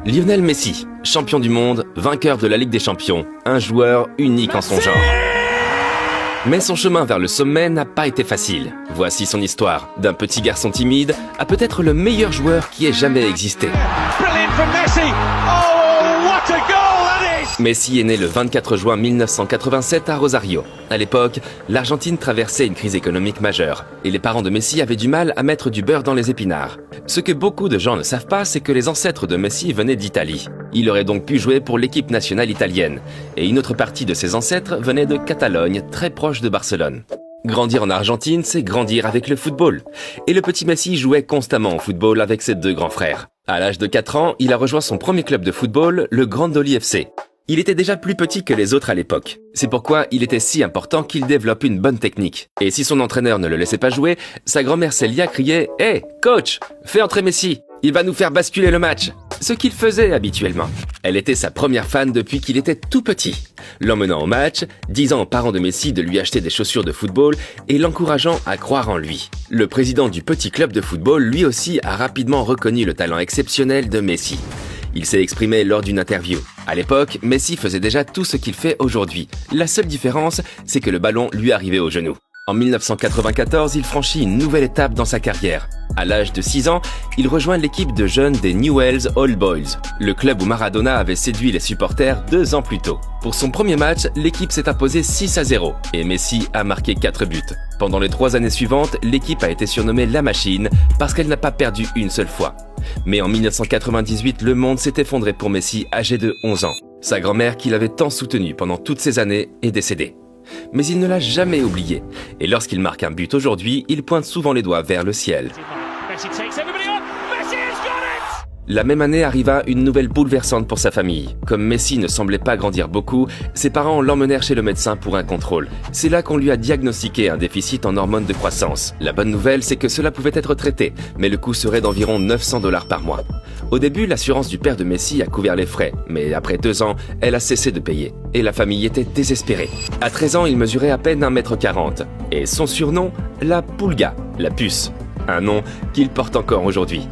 Lionel Messi, champion du monde, vainqueur de la Ligue des Champions, un joueur unique en son genre. Mais son chemin vers le sommet n'a pas été facile. Voici son histoire, d'un petit garçon timide à peut-être le meilleur joueur qui ait jamais existé. Messi est né le 24 juin 1987 à Rosario. À l'époque, l'Argentine traversait une crise économique majeure et les parents de Messi avaient du mal à mettre du beurre dans les épinards. Ce que beaucoup de gens ne savent pas, c'est que les ancêtres de Messi venaient d'Italie. Il aurait donc pu jouer pour l'équipe nationale italienne. Et une autre partie de ses ancêtres venait de Catalogne, très proche de Barcelone. Grandir en Argentine, c'est grandir avec le football. Et le petit Messi jouait constamment au football avec ses deux grands frères. À l'âge de 4 ans, il a rejoint son premier club de football, le Grandoli FC. Il était déjà plus petit que les autres à l'époque. C'est pourquoi il était si important qu'il développe une bonne technique. Et si son entraîneur ne le laissait pas jouer, sa grand-mère Célia criait « Hey, coach, fais entrer Messi, il va nous faire basculer le match !» Ce qu'il faisait habituellement. Elle était sa première fan depuis qu'il était tout petit, l'emmenant au match, disant aux parents de Messi de lui acheter des chaussures de football et l'encourageant à croire en lui. Le président du petit club de football, lui aussi, a rapidement reconnu le talent exceptionnel de Messi. Il s'est exprimé lors d'une interview. À l'époque, Messi faisait déjà tout ce qu'il fait aujourd'hui. La seule différence, c'est que le ballon lui arrivait au genou. En 1994, il franchit une nouvelle étape dans sa carrière. À l'âge de 6 ans, il rejoint l'équipe de jeunes des Newell's Old Boys, le club où Maradona avait séduit les supporters 2 ans plus tôt. Pour son premier match, l'équipe s'est imposée 6-0 et Messi a marqué 4 buts. Pendant les 3 années suivantes, l'équipe a été surnommée La Machine parce qu'elle n'a pas perdu une seule fois. Mais en 1998, le monde s'est effondré pour Messi, âgé de 11 ans. Sa grand-mère, qui l'avait tant soutenu pendant toutes ces années, est décédée. Mais il ne l'a jamais oublié. Et lorsqu'il marque un but aujourd'hui, il pointe souvent les doigts vers le ciel. La même année arriva une nouvelle bouleversante pour sa famille. Comme Messi ne semblait pas grandir beaucoup, ses parents l'emmenèrent chez le médecin pour un contrôle. C'est là qu'on lui a diagnostiqué un déficit en hormones de croissance. La bonne nouvelle, c'est que cela pouvait être traité, mais le coût serait d'environ 900 $ par mois. Au début, l'assurance du père de Messi a couvert les frais, mais après 2 ans, elle a cessé de payer. Et la famille était désespérée. À 13 ans, il mesurait à peine 1,40 m. Et son surnom, la Pulga, la puce. Un nom qu'il porte encore aujourd'hui.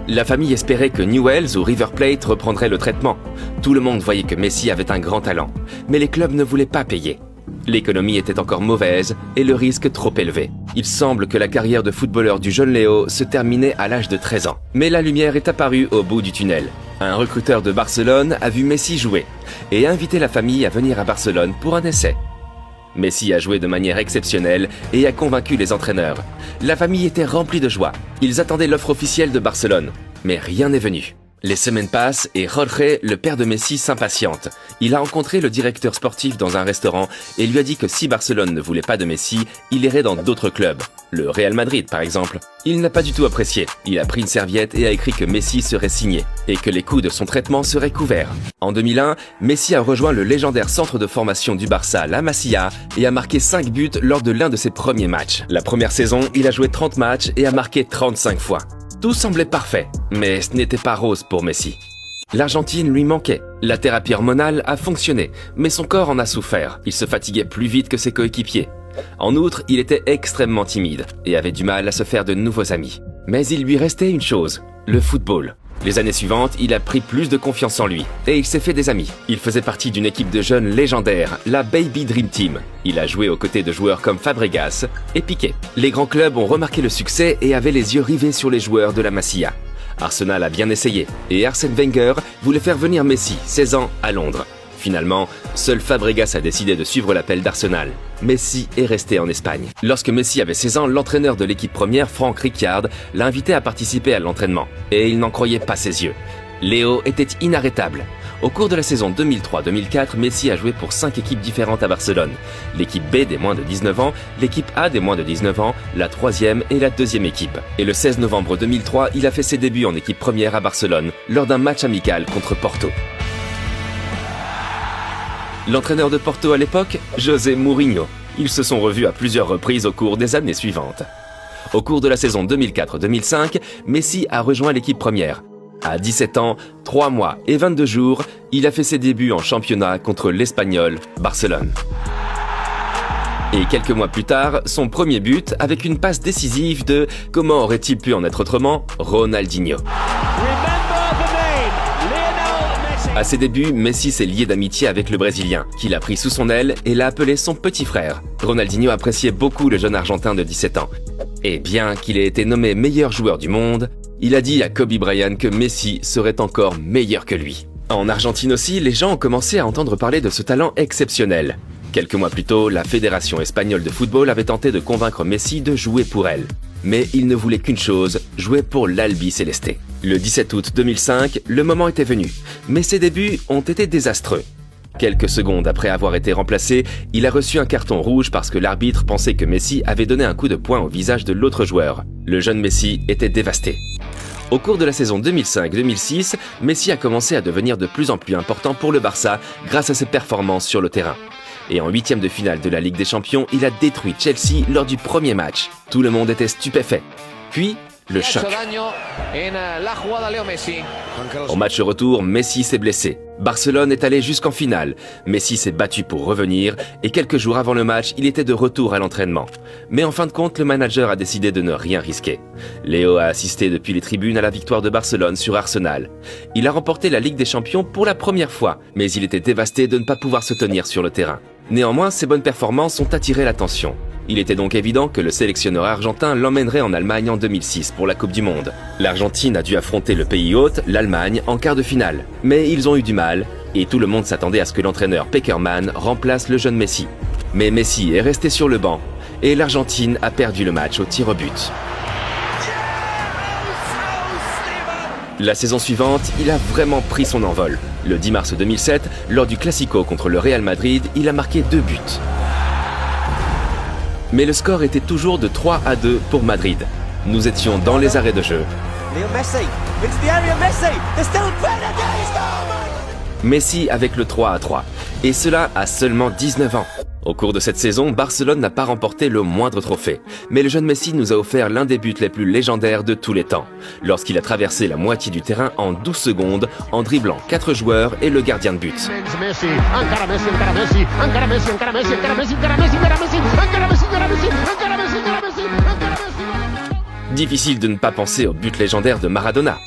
La famille espérait que Newell's ou River Plate reprendraient le traitement. Tout le monde voyait que Messi avait un grand talent, mais les clubs ne voulaient pas payer. L'économie était encore mauvaise et le risque trop élevé. Il semble que la carrière de footballeur du jeune Léo se terminait à l'âge de 13 ans. Mais la lumière est apparue au bout du tunnel. Un recruteur de Barcelone a vu Messi jouer et a invité la famille à venir à Barcelone pour un essai. Messi a joué de manière exceptionnelle et a convaincu les entraîneurs. La famille était remplie de joie. Ils attendaient l'offre officielle de Barcelone. Mais rien n'est venu. Les semaines passent et Jorge, le père de Messi, s'impatiente. Il a rencontré le directeur sportif dans un restaurant et lui a dit que si Barcelone ne voulait pas de Messi, il irait dans d'autres clubs. Le Real Madrid, par exemple. Il n'a pas du tout apprécié. Il a pris une serviette et a écrit que Messi serait signé et que les coûts de son traitement seraient couverts. En 2001, Messi a rejoint le légendaire centre de formation du Barça, la Masia, et a marqué 5 buts lors de l'un de ses premiers matchs. La première saison, il a joué 30 matchs et a marqué 35 fois. Tout semblait parfait, mais ce n'était pas rose pour Messi. L'Argentine lui manquait. La thérapie hormonale a fonctionné, mais son corps en a souffert. Il se fatiguait plus vite que ses coéquipiers. En outre, il était extrêmement timide et avait du mal à se faire de nouveaux amis. Mais il lui restait une chose, le football. Les années suivantes, il a pris plus de confiance en lui et il s'est fait des amis. Il faisait partie d'une équipe de jeunes légendaires, la Baby Dream Team. Il a joué aux côtés de joueurs comme Fabregas et Piqué. Les grands clubs ont remarqué le succès et avaient les yeux rivés sur les joueurs de la Masia. Arsenal a bien essayé et Arsène Wenger voulait faire venir Messi, 16 ans, à Londres. Finalement, seul Fabregas a décidé de suivre l'appel d'Arsenal. Messi est resté en Espagne. Lorsque Messi avait 16 ans, l'entraîneur de l'équipe première, Franck Rijkaard, l'a invité à participer à l'entraînement. Et il n'en croyait pas ses yeux. Léo était inarrêtable. Au cours de la saison 2003-2004, Messi a joué pour 5 équipes différentes à Barcelone. L'équipe B des moins de 19 ans, l'équipe A des moins de 19 ans, la 3e et la 2e équipe. Et le 16 novembre 2003, il a fait ses débuts en équipe première à Barcelone, lors d'un match amical contre Porto. L'entraîneur de Porto à l'époque, José Mourinho. Ils se sont revus à plusieurs reprises au cours des années suivantes. Au cours de la saison 2004-2005, Messi a rejoint l'équipe première. À 17 ans, 3 mois et 22 jours, il a fait ses débuts en championnat contre l'Espagnol Barcelone. Et quelques mois plus tard, son premier but avec une passe décisive de, comment aurait-il pu en être autrement, Ronaldinho. À ses débuts, Messi s'est lié d'amitié avec le Brésilien, qu'il a pris sous son aile et l'a appelé son petit frère. Ronaldinho appréciait beaucoup le jeune Argentin de 17 ans. Et bien qu'il ait été nommé meilleur joueur du monde, il a dit à Kobe Bryant que Messi serait encore meilleur que lui. En Argentine aussi, les gens ont commencé à entendre parler de ce talent exceptionnel. Quelques mois plus tôt, la Fédération espagnole de football avait tenté de convaincre Messi de jouer pour elle. Mais il ne voulait qu'une chose, jouer pour l'Albi Céleste. Le 17 août 2005, le moment était venu, mais ses débuts ont été désastreux. Quelques secondes après avoir été remplacé, il a reçu un carton rouge parce que l'arbitre pensait que Messi avait donné un coup de poing au visage de l'autre joueur. Le jeune Messi était dévasté. Au cours de la saison 2005-2006, Messi a commencé à devenir de plus en plus important pour le Barça grâce à ses performances sur le terrain. Et en huitième de finale de la Ligue des Champions, il a détruit Chelsea lors du premier match. Tout le monde était stupéfait. Puis, le choc. Au match retour, Messi s'est blessé. Barcelone est allé jusqu'en finale. Messi s'est battu pour revenir et quelques jours avant le match, il était de retour à l'entraînement. Mais en fin de compte, le manager a décidé de ne rien risquer. Léo a assisté depuis les tribunes à la victoire de Barcelone sur Arsenal. Il a remporté la Ligue des Champions pour la première fois, mais il était dévasté de ne pas pouvoir se tenir sur le terrain. Néanmoins, ses bonnes performances ont attiré l'attention. Il était donc évident que le sélectionneur argentin l'emmènerait en Allemagne en 2006 pour la Coupe du Monde. L'Argentine a dû affronter le pays hôte, l'Allemagne, en quart de finale. Mais ils ont eu du mal, et tout le monde s'attendait à ce que l'entraîneur Pekerman remplace le jeune Messi. Mais Messi est resté sur le banc, et l'Argentine a perdu le match au tir au but. La saison suivante, il a vraiment pris son envol. Le 10 mars 2007, lors du Classico contre le Real Madrid, il a marqué 2 buts. Mais le score était toujours de 3-2 pour Madrid. Nous étions dans les arrêts de jeu. Messi avec le 3-3. Et cela à seulement 19 ans. Au cours de cette saison, Barcelone n'a pas remporté le moindre trophée. Mais le jeune Messi nous a offert l'un des buts les plus légendaires de tous les temps. Lorsqu'il a traversé la moitié du terrain en 12 secondes, en dribblant 4 joueurs et le gardien de but. Difficile de ne pas penser au but légendaire de Maradona.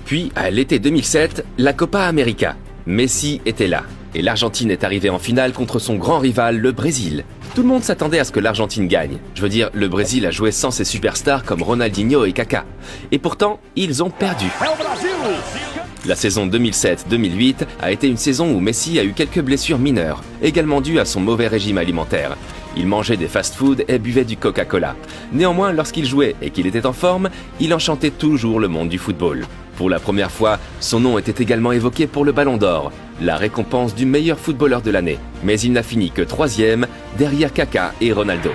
Puis, à l'été 2007, la Copa América. Messi était là. Et l'Argentine est arrivée en finale contre son grand rival, le Brésil. Tout le monde s'attendait à ce que l'Argentine gagne. Je veux dire, le Brésil a joué sans ses superstars comme Ronaldinho et Kaká. Et pourtant, ils ont perdu. La saison 2007-2008 a été une saison où Messi a eu quelques blessures mineures, également dues à son mauvais régime alimentaire. Il mangeait des fast-foods et buvait du Coca-Cola. Néanmoins, lorsqu'il jouait et qu'il était en forme, il enchantait toujours le monde du football. Pour la première fois, son nom était également évoqué pour le Ballon d'Or, la récompense du meilleur footballeur de l'année. Mais il n'a fini que 3e, derrière Kaká et Ronaldo.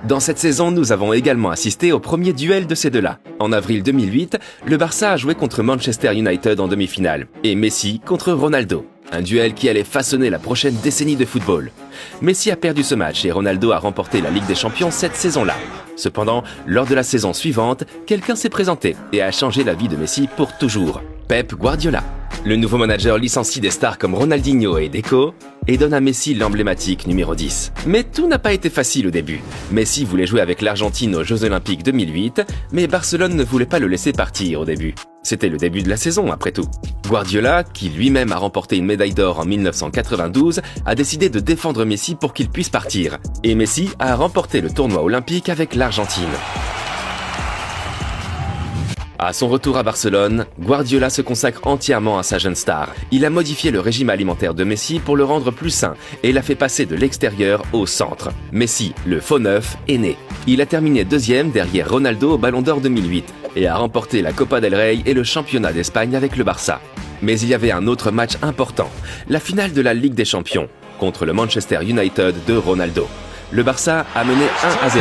Dans cette saison, nous avons également assisté au premier duel de ces deux-là. En avril 2008, le Barça a joué contre Manchester United en demi-finale, et Messi contre Ronaldo. Un duel qui allait façonner la prochaine décennie de football. Messi a perdu ce match et Ronaldo a remporté la Ligue des Champions cette saison-là. Cependant, lors de la saison suivante, quelqu'un s'est présenté et a changé la vie de Messi pour toujours. Pep Guardiola. Le nouveau manager licencie des stars comme Ronaldinho et Deco et donne à Messi l'emblématique numéro 10. Mais tout n'a pas été facile au début. Messi voulait jouer avec l'Argentine aux Jeux Olympiques 2008, mais Barcelone ne voulait pas le laisser partir au début. C'était le début de la saison après tout. Guardiola, qui lui-même a remporté une médaille d'or en 1992, a décidé de défendre Messi pour qu'il puisse partir. Et Messi a remporté le tournoi olympique avec l'Argentine. À son retour à Barcelone, Guardiola se consacre entièrement à sa jeune star. Il a modifié le régime alimentaire de Messi pour le rendre plus sain et l'a fait passer de l'extérieur au centre. Messi, le faux neuf, est né. Il a terminé 2e derrière Ronaldo au Ballon d'Or 2008 et a remporté la Copa del Rey et le championnat d'Espagne avec le Barça. Mais il y avait un autre match important, la finale de la Ligue des Champions contre le Manchester United de Ronaldo. Le Barça a mené 1-0.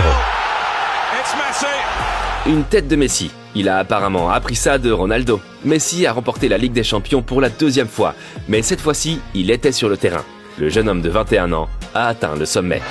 Une tête de Messi. Il a apparemment appris ça de Ronaldo. Messi a remporté la Ligue des Champions pour la 2e fois, mais cette fois-ci, il était sur le terrain. Le jeune homme de 21 ans a atteint le sommet.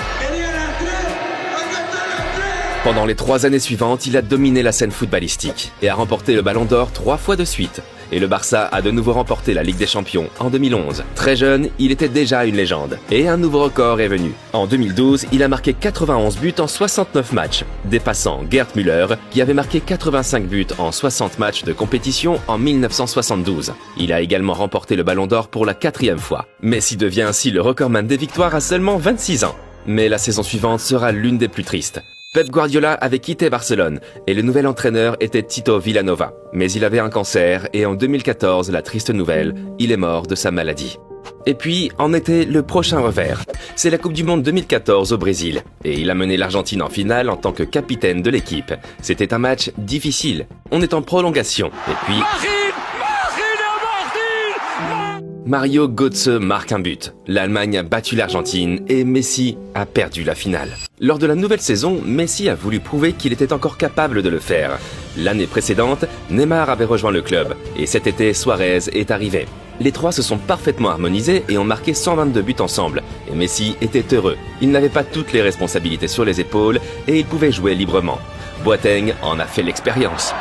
Pendant les 3 années suivantes, il a dominé la scène footballistique et a remporté le Ballon d'Or 3 fois de suite. et le Barça a de nouveau remporté la Ligue des Champions en 2011. Très jeune, il était déjà une légende. Et un nouveau record est venu. En 2012, il a marqué 91 buts en 69 matchs, dépassant Gerd Müller, qui avait marqué 85 buts en 60 matchs de compétition en 1972. Il a également remporté le Ballon d'Or pour la 4e fois. Messi devient ainsi le recordman des victoires à seulement 26 ans. Mais la saison suivante sera l'une des plus tristes. Pep Guardiola avait quitté Barcelone et le nouvel entraîneur était Tito Vilanova. Mais il avait un cancer et en 2014, la triste nouvelle, il est mort de sa maladie. Et puis, en était le prochain revers. C'est la Coupe du Monde 2014 au Brésil. Et il a mené l'Argentine en finale en tant que capitaine de l'équipe. C'était un match difficile. On est en prolongation. Et puis... Mario Götze marque un but. L'Allemagne a battu l'Argentine et Messi a perdu la finale. Lors de la nouvelle saison, Messi a voulu prouver qu'il était encore capable de le faire. L'année précédente, Neymar avait rejoint le club et cet été, Suarez est arrivé. Les trois se sont parfaitement harmonisés et ont marqué 122 buts ensemble. Et Messi était heureux. Il n'avait pas toutes les responsabilités sur les épaules et il pouvait jouer librement. Boateng en a fait l'expérience.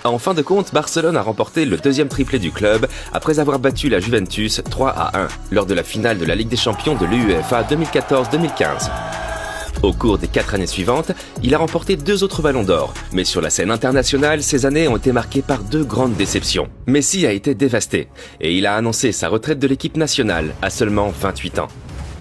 En fin de compte, Barcelone a remporté le deuxième triplé du club après avoir battu la Juventus 3-1 lors de la finale de la Ligue des Champions de l'UEFA 2014-2015. Au cours des 4 années suivantes, il a remporté 2 autres ballons d'or. Mais sur la scène internationale, ces années ont été marquées par 2 grandes déceptions. Messi a été dévasté et il a annoncé sa retraite de l'équipe nationale à seulement 28 ans.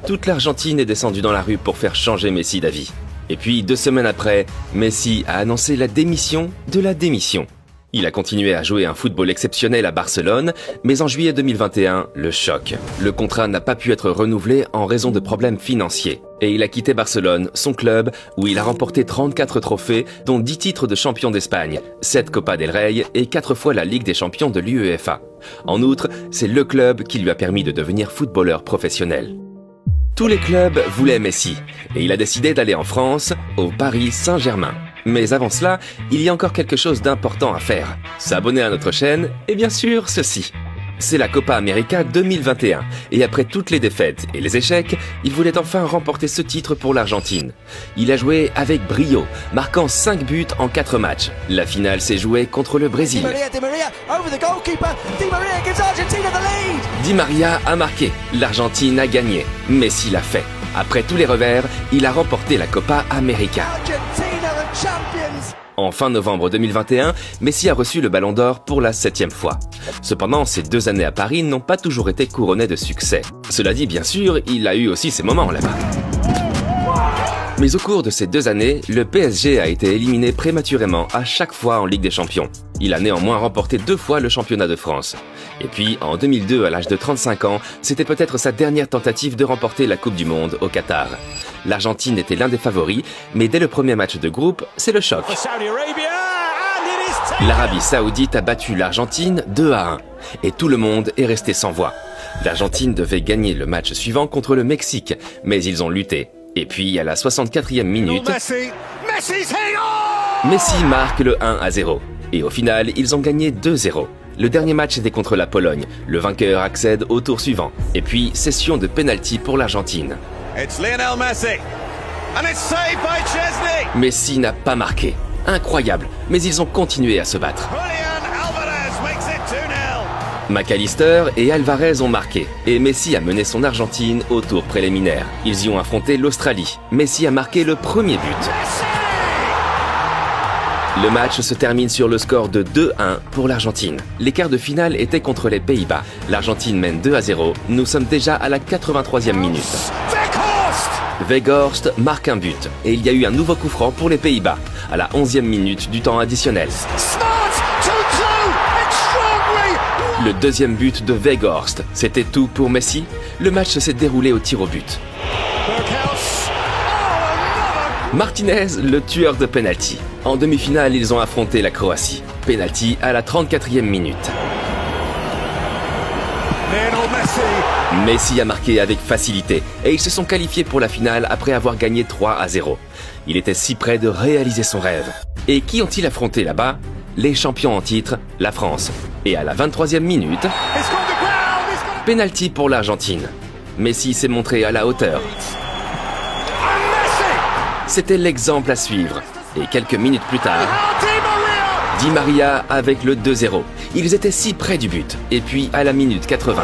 Toute l'Argentine est descendue dans la rue pour faire changer Messi d'avis. Et puis, 2 semaines après, Messi a annoncé la démission de la démission. Il a continué à jouer un football exceptionnel à Barcelone, mais en juillet 2021, le choc. Le contrat n'a pas pu être renouvelé en raison de problèmes financiers. Et il a quitté Barcelone, son club, où il a remporté 34 trophées, dont 10 titres de champion d'Espagne, 7 Copa del Rey et 4 fois la Ligue des champions de l'UEFA. En outre, c'est le club qui lui a permis de devenir footballeur professionnel. Tous les clubs voulaient Messi, et il a décidé d'aller en France, au Paris Saint-Germain. Mais avant cela, il y a encore quelque chose d'important à faire. S'abonner à notre chaîne, et bien sûr, ceci. C'est la Copa América 2021, et après toutes les défaites et les échecs, il voulait enfin remporter ce titre pour l'Argentine. Il a joué avec brio, marquant 5 buts en 4 matchs. La finale s'est jouée contre le Brésil. Di Maria a marqué, l'Argentine a gagné, Messi l'a fait. Après tous les revers, il a remporté la Copa América. En fin novembre 2021, Messi a reçu le Ballon d'Or pour la 7e fois. Cependant, ces 2 années à Paris n'ont pas toujours été couronnées de succès. Cela dit, bien sûr, il a eu aussi ses moments là-bas. Mais au cours de ces 2 années, le PSG a été éliminé prématurément à chaque fois en Ligue des Champions. Il a néanmoins remporté 2 fois le championnat de France. Et puis, en 2002, à l'âge de 35 ans, c'était peut-être sa dernière tentative de remporter la Coupe du Monde au Qatar. L'Argentine était l'un des favoris, mais dès le premier match de groupe, c'est le choc. L'Arabie Saoudite a battu l'Argentine 2-1, et tout le monde est resté sans voix. L'Argentine devait gagner le match suivant contre le Mexique, mais ils ont lutté. Et puis, à la 64e minute, Messi marque le 1-0. Et au final, ils ont gagné 2-0. Le dernier match était contre la Pologne. Le vainqueur accède au tour suivant. Et puis, session de pénalty pour l'Argentine. Messi n'a pas marqué. Incroyable, mais ils ont continué à se battre. McAllister et Alvarez ont marqué, et Messi a mené son Argentine au tour préliminaire. Ils y ont affronté l'Australie. Messi a marqué le premier but. Le match se termine sur le score de 2-1 pour l'Argentine. Les quarts de finale étaient contre les Pays-Bas. L'Argentine mène 2-0. Nous sommes déjà à la 83e minute. Weghorst marque un but. Et il y a eu un nouveau coup franc pour les Pays-Bas, à la 11e minute du temps additionnel. Le deuxième but de Weghorst. C'était tout pour Messi. Le match s'est déroulé au tir au but. Martinez, le tueur de penalty. En demi-finale, ils ont affronté la Croatie. Penalty à la 34e minute. Messi a marqué avec facilité et ils se sont qualifiés pour la finale après avoir gagné 3-0. Il était si près de réaliser son rêve. Et qui ont-ils affronté là-bas? Les champions en titre, la France. Et à la 23e minute, penalty pour l'Argentine. Messi s'est montré à la hauteur. C'était l'exemple à suivre. Et quelques minutes plus tard, Di Maria avec le 2-0. Ils étaient si près du but. Et puis à la minute 80,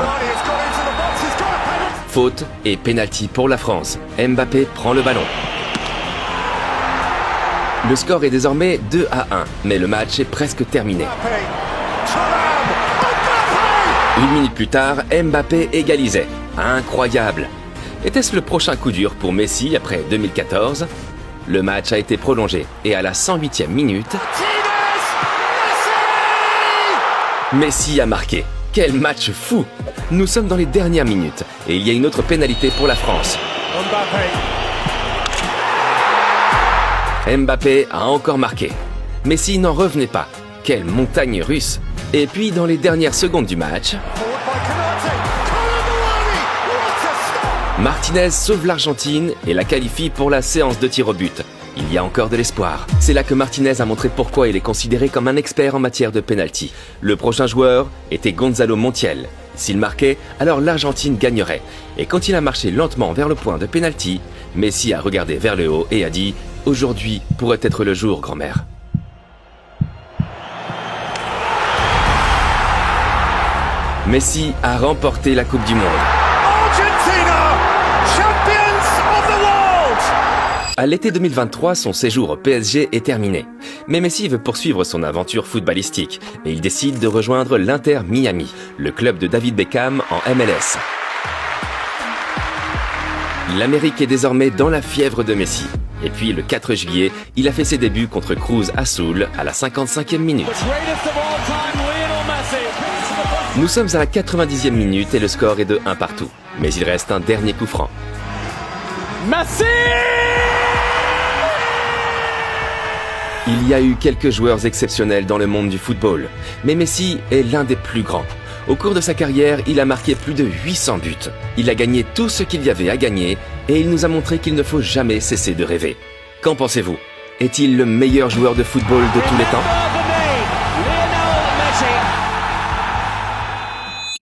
faute et pénalty pour la France. Mbappé prend le ballon. Le score est désormais 2-1, mais le match est presque terminé. Une minute plus tard, Mbappé égalisait. Incroyable! Était-ce le prochain coup dur pour Messi après 2014? Le match a été prolongé et à la 108e minute, Messi a marqué. Quel match fou! Nous sommes dans les dernières minutes et il y a une autre pénalité pour la France. Mbappé a encore marqué. Messi n'en revenait pas. Quelle montagne russe! Et puis dans les dernières secondes du match, Martinez sauve l'Argentine et la qualifie pour la séance de tir au but. Il y a encore de l'espoir. C'est là que Martinez a montré pourquoi il est considéré comme un expert en matière de pénalty. Le prochain joueur était Gonzalo Montiel. S'il marquait, alors l'Argentine gagnerait. Et quand il a marché lentement vers le point de pénalty, Messi a regardé vers le haut et a dit « Aujourd'hui pourrait être le jour, grand-mère ». Messi a remporté la Coupe du Monde. À l'été 2023, son séjour au PSG est terminé. Mais Messi veut poursuivre son aventure footballistique et il décide de rejoindre l'Inter Miami, le club de David Beckham en MLS. L'Amérique est désormais dans la fièvre de Messi. Et puis le 4 juillet, il a fait ses débuts contre Cruz Azul à la 55e minute. Nous sommes à la 90e minute et le score est de 1 partout. Mais il reste un dernier coup franc. Messi! Il y a eu quelques joueurs exceptionnels dans le monde du football, mais Messi est l'un des plus grands. Au cours de sa carrière, il a marqué plus de 800 buts. Il a gagné tout ce qu'il y avait à gagner et il nous a montré qu'il ne faut jamais cesser de rêver. Qu'en pensez-vous? Est-il le meilleur joueur de football de tous les temps?